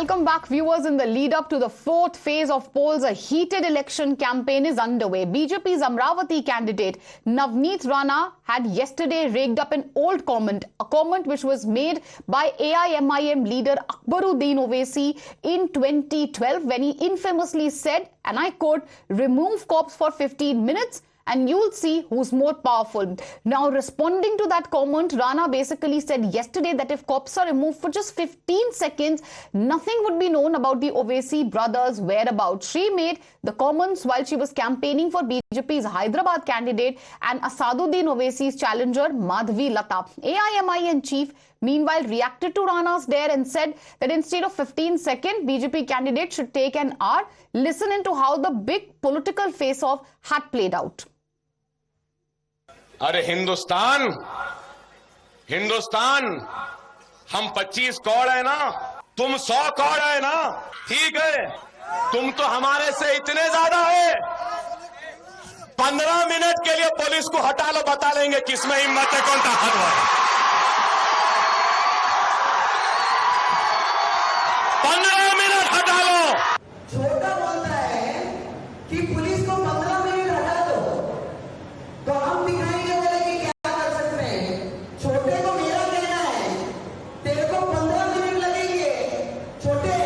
Welcome back, viewers. In the lead up to the fourth phase of polls, a heated election campaign is underway. BJP's Amravati candidate Navneet Rana had yesterday raked up an old comment, a comment which was made by AIMIM leader Akbaruddin Owaisi in 2012 when he infamously said, and I quote, "Remove cops for 15 minutes and you'll see who's more powerful." Now, responding to that comment, Rana basically said yesterday that if cops are removed for just 15 seconds, nothing would be known about the Owaisi brothers' whereabouts. She made the comments while she was campaigning for BJP's Hyderabad candidate and Asaduddin Owaisi's challenger, Madhavi Lata. AIMIM chief meanwhile reacted to Rana's dare and said that instead of 15 seconds, BJP candidate should take an hour. Listen into how the big political face-off had played out. अरे हिंदुस्तान हम 25 करोड़ है ना, तुम 100 करोड़ है ना, ठीक है, तुम तो हमारे से इतने ज्यादा है। 15 मिनट के लिए पुलिस को हटा लो, बता लेंगे किसमें हिम्मत है, कौन ताकतवर है। 15 मिनट हटा लो। छोटा बोलता है कि पुलिस को 15 मिनट हटा दो, तो हम दिखाएंगे बोले कि क्या कर सकते हैं। छोटे को मेरा कहना है, तेरे को 15 मिनट लगेंगे छोटे,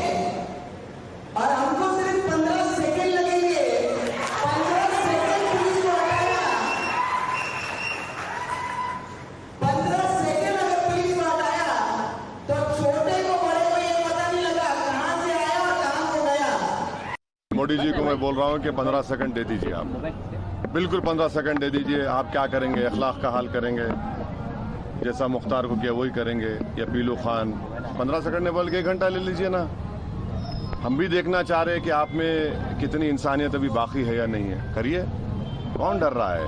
और हमको सिर्फ 15 सेकंड लगेंगे। 15 सेकंड पुलिस को हटाया, 15 सेकंड अगर पुलिस को हटाया तो छोटे को बड़े को ये पता नहीं लगा कहां से आया और कहां को गया। मोदी जी को मैं बोल रहा हूं कि 15 सेकंड दे दीजिए, आप बिल्कुल 15 सेकंड दे दीजिए। आप क्या करेंगे, अखलाक का हाल करेंगे, जैसा मुख्तार को किया वही करेंगे, या पीलू खान। 15 सेकंड ने बोल के 1 घंटा ले लीजिए ना। हम भी देखना चाह रहे हैं कि आप में कितनी इंसानियत अभी बाकी है या नहीं है। करिए, कौन डर रहा है,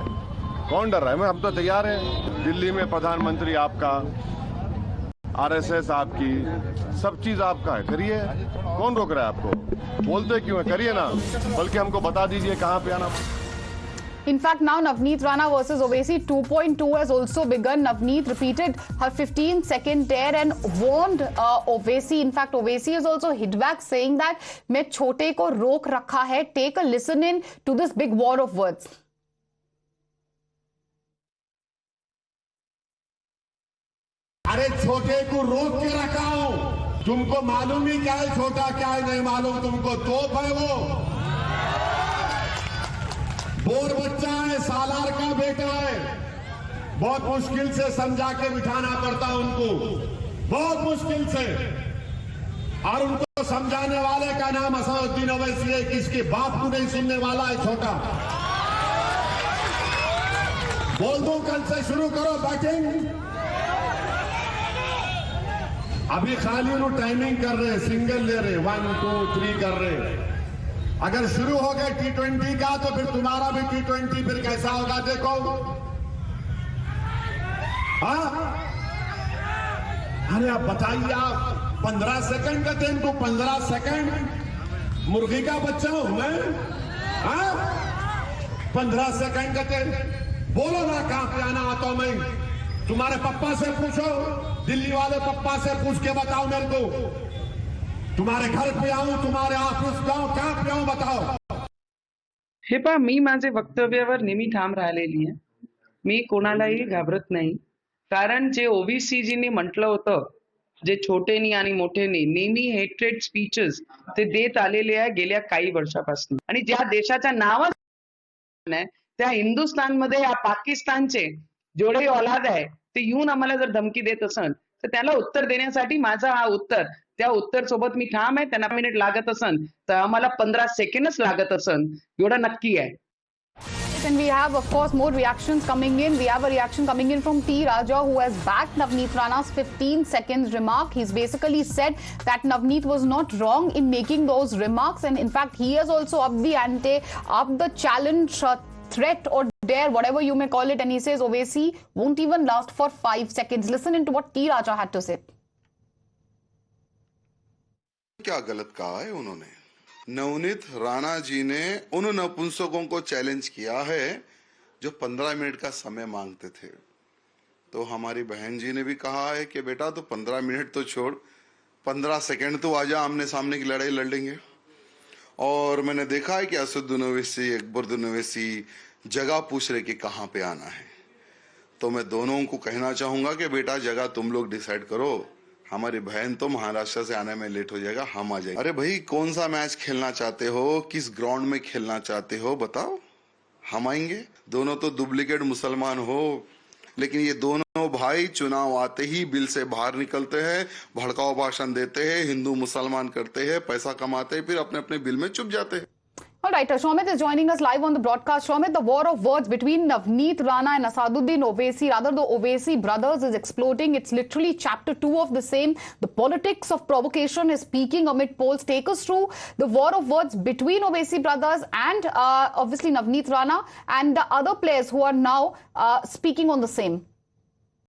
कौन डर रहा है। हम तो तैयार हैं। दिल्ली में प्रधानमंत्री आपका, RSS आपकी, सब चीज आपका है। करिए, कौन रोक रहा है आपको? बोलते क्यों है? करिए ना, बल्कि हमको बता दीजिए कहां पे आना। In fact, now Navneet Rana versus Owaisi 2.2 has also begun. Navneet repeated her 15-second dare and warned Owaisi. In fact, Owaisi has also hit back saying that मैं छोटे को रोक रखा है. Take a listen in to this big war of words. अरे छोटे को रोक के रखा हूं, तुमको मालूम ही क्या है छोटा क्या है नहीं मालूम तुमको। तोप है वो, बोर बच्चा है, सालार का बेटा है। बहुत मुश्किल से समझा के बिठाना पड़ता उनको, बहुत मुश्किल से। और उनको समझाने वाले का नाम असदुद्दीन ओवैसी है, किसके बाप को नहीं सुनने वाला है छोटा। बोल दो कल से शुरू करो बैटिंग। अभी खाली उन्होंने टाइमिंग कर रहे, सिंगल ले रहे, 1 2 3 कर रहे। अगर शुरू हो गए T20 का तो फिर तुम्हारा भी T20 फिर कैसा होगा देखो। हाँ, अरे आप बताइए, आप 15 सेकंड कहते हैं इनको, 15 सेकंड मुर्गी का बच्चा हूं मैं। हाँ, 15 सेकंड कहते हैं। बोलो ना कहां पे आना आता हूं मैं। तुम्हारे पप्पा से पूछो, दिल्ली वाले पप्पा से पूछ के बताओ मेरे को। तुम्हारे घर पे आऊं, तुम्हारे ऑफिस जाऊं, कहां पे आऊं बताओ। हे पहा, मी माझे वक्तव्यावर नेहमी ठाम राहिलेली आहे. मी कोणालाही घाबरत नाही. कारण जे ओबीसीजींनी म्हटलं होतं, जे छोटेनी आणि मोठेनी नेहमी हेट्रेड स्पीचेस ते देत आलेले आहे गेल्या काही वर्षापासून. आणि ज्या देशाच्या नावात त्या हिंदुस्थानमध्ये या पाकिस्तानचे जेवढे औलाद आहे ते येऊन आम्हाला जर धमकी देत असन तर त्याला उत्तर देण्यासाठी माझा हा उत्तर, त्या उत्तर सोबत मी ठाम आहे. त्यांना मिनिट लागत असन तर आम्हाला 15 सेकंडच लागत असन, एवढं नक्की आहे. And we have, of course, more reactions coming in. We have a reaction coming in from T. Raja, who has backed Navneet Rana's 15 seconds remark. He's basically said that Navneet was not wrong in making those remarks. And in fact, he has also upped the ante, upped the challenge, threat or dare, whatever you may call it. And he says Owaisi won't even last for 5 seconds. Listen into what T. Raja had to say. क्या गलत कहा है उन्होंने? नवनीत राणा जी ने उन नपुंसकों को challenge किया है जो 15 मिनट का समय मांगते थे। तो हमारी बहन जी ने भी कहा है कि बेटा तो 15 मिनट तो छोड़, 15 सेकंड तो आजा, आमने सामने की लड़ाई लड़ लेंगे। और मैंने देखा है कि असदुद्दीन ओवैसी, अकबरुद्दीन ओवैसी जगह पूछ रहे कि कहाँ पे आना है। तो मैं दोनों को कहना चाहूंगा कि बेटा जगह तुम लोग डिसाइड करो, हमारी बहन तो महाराष्ट्र से आने में लेट हो जाएगा, हम आ जाएंगे। अरे भाई कौन सा मैच खेलना चाहते हो, किस ग्राउंड में खेलना चाहते हो बताओ, हम आएंगे। दोनों तो डुप्लीकेट मुसलमान हो, लेकिन ये दोनों भाई चुनाव आते ही बिल से बाहर निकलते हैं, भड़काऊ भाषण देते हैं, हिंदू मुसलमान करते हैं, पैसा कमाते हैं, फिर अपने अपने बिल में चुप जाते हैं। All right, Shomit is joining us live on the broadcast. Shomit, the war of words between Navneet Rana and Asaduddin Owaisi, rather the Owaisi brothers, is exploding. It's literally chapter 2 of the same. The politics of provocation is peaking amid polls. Take us through the war of words between Owaisi brothers and obviously Navneet Rana and the other players who are now speaking on the same.